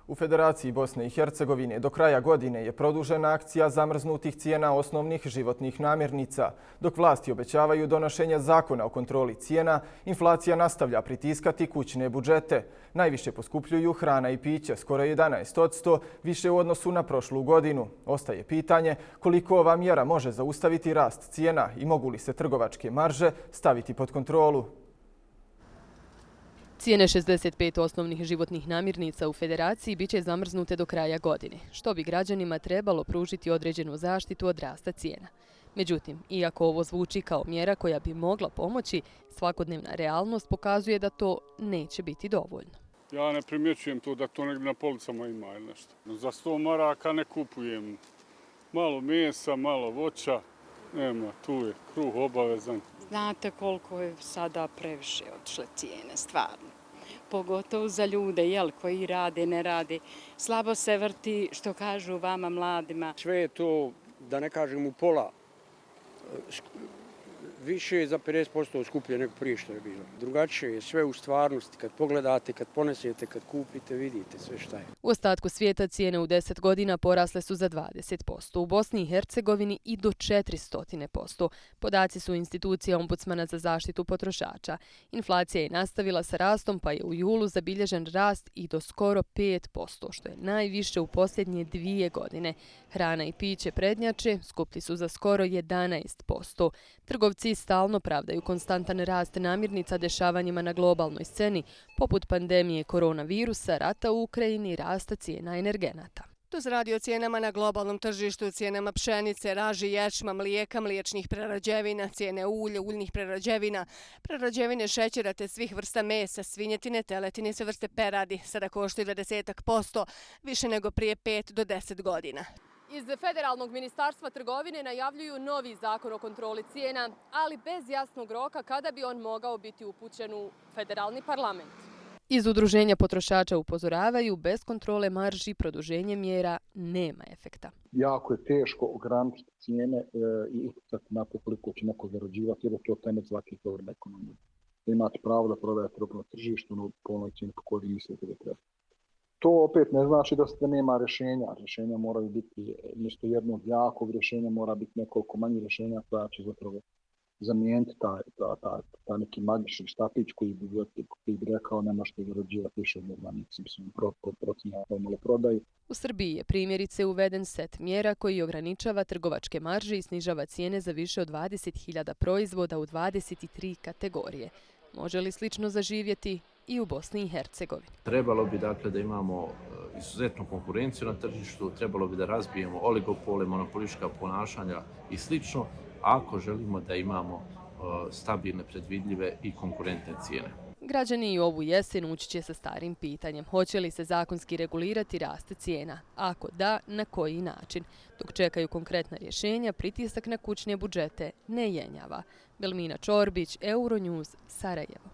U Federaciji Bosne i Hercegovine do kraja godine je produžena akcija zamrznutih cijena osnovnih životnih namirnica. Dok vlasti obećavaju donošenje zakona o kontroli cijena, inflacija nastavlja pritiskati kućne budžete. Najviše poskupljuju hrana i piće, skoro 11%, više u odnosu na prošlu godinu. Ostaje pitanje koliko ova mjera može zaustaviti rast cijena i mogu li se trgovačke marže staviti pod kontrolu. Cijene 65 osnovnih životnih namirnica u Federaciji biće zamrznute do kraja godine, što bi građanima trebalo pružiti određenu zaštitu od rasta cijena. Međutim, iako ovo zvuči kao mjera koja bi mogla pomoći, svakodnevna realnost pokazuje da to neće biti dovoljno. Ja ne primjećujem to da to negdje na policama ima ili nešto. Za 100 maraka ne kupujem malo mesa, malo voća, nema, tu je kruh obavezan. Znate koliko je sada previše otišle cijene, stvarno. Pogotovo za ljude, koji rade, ne rade. Slabo se vrti, što kažu vama mladima. Sve je to, da ne kažem u pola, više je za 50% skuplje nego prije što je bilo. Drugačije je sve u stvarnosti. Kad pogledate, kad ponesete, kad kupite, vidite sve šta je. U ostatku svijeta cijene u 10 godina porasle su za 20%, u Bosni i Hercegovini i do 400%. Podaci su institucije Ombudsmana za zaštitu potrošača. Inflacija je nastavila sa rastom pa je u julu zabilježen rast i do skoro 5%, što je najviše u posljednje 2 godine. Hrana i piće prednjače, skuplji su za skoro 11%. Trgovci stalno pravdaju konstantan rast namirnica dešavanjima na globalnoj sceni, poput pandemije koronavirusa, rata u Ukrajini, rasta cijena energenata. Tu se radi o cijenama na globalnom tržištu, cijenama pšenice, raži, ječma, mlijeka, mliječnih prerađevina, cijene ulja, uljnih prerađevina, prerađevine šećera te svih vrsta mesa, svinjetine, teletine i sve vrste peradi. Sada koštaju 20%, više nego prije 5 do 10 godina. Iz Federalnog ministarstva trgovine najavljuju novi zakon o kontroli cijena, ali bez jasnog roka kada bi on mogao biti upućen u federalni parlament. Iz udruženja potrošača upozoravaju, bez kontrole marži produženje mjera nema efekta. Jako je teško ograničiti cijene i utjecati na to koliko će neko zarađivati, jer je to temelj svake govorne ekonomije. Imate pravo da prodajete robu na tržištu na polnoj cijeni po kojoj mislite da treba. To opet ne znači da nema rješenja. Rješenja moraju biti, umjesto jednog jakog rješenja mora biti nekoliko manjih rješenja koja će zapravo zamijeniti ta neki magični štapić koji bi rekao ne možete zarađivati više od normalnici, procjenjava maloprodaju. U Srbiji je primjerice uveden set mjera koji ograničava trgovačke marže i snižava cijene za više od 20.000 proizvoda u 23 kategorije. Može li slično zaživjeti i u Bosni i Hercegovini? Trebalo bi dakle da imamo izuzetnu konkurenciju na tržištu, trebalo bi da razbijemo oligopole, monopolistička ponašanja i slično, ako želimo da imamo stabilne, predvidljive i konkurentne cijene. Građani i ovu jesen ući će sa starim pitanjem. Hoće li se zakonski regulirati rast cijena? Ako da, na koji način? Dok čekaju konkretna rješenja, pritisak na kućne budžete ne jenjava. Belmina Čorbić, Euronews, Sarajevo.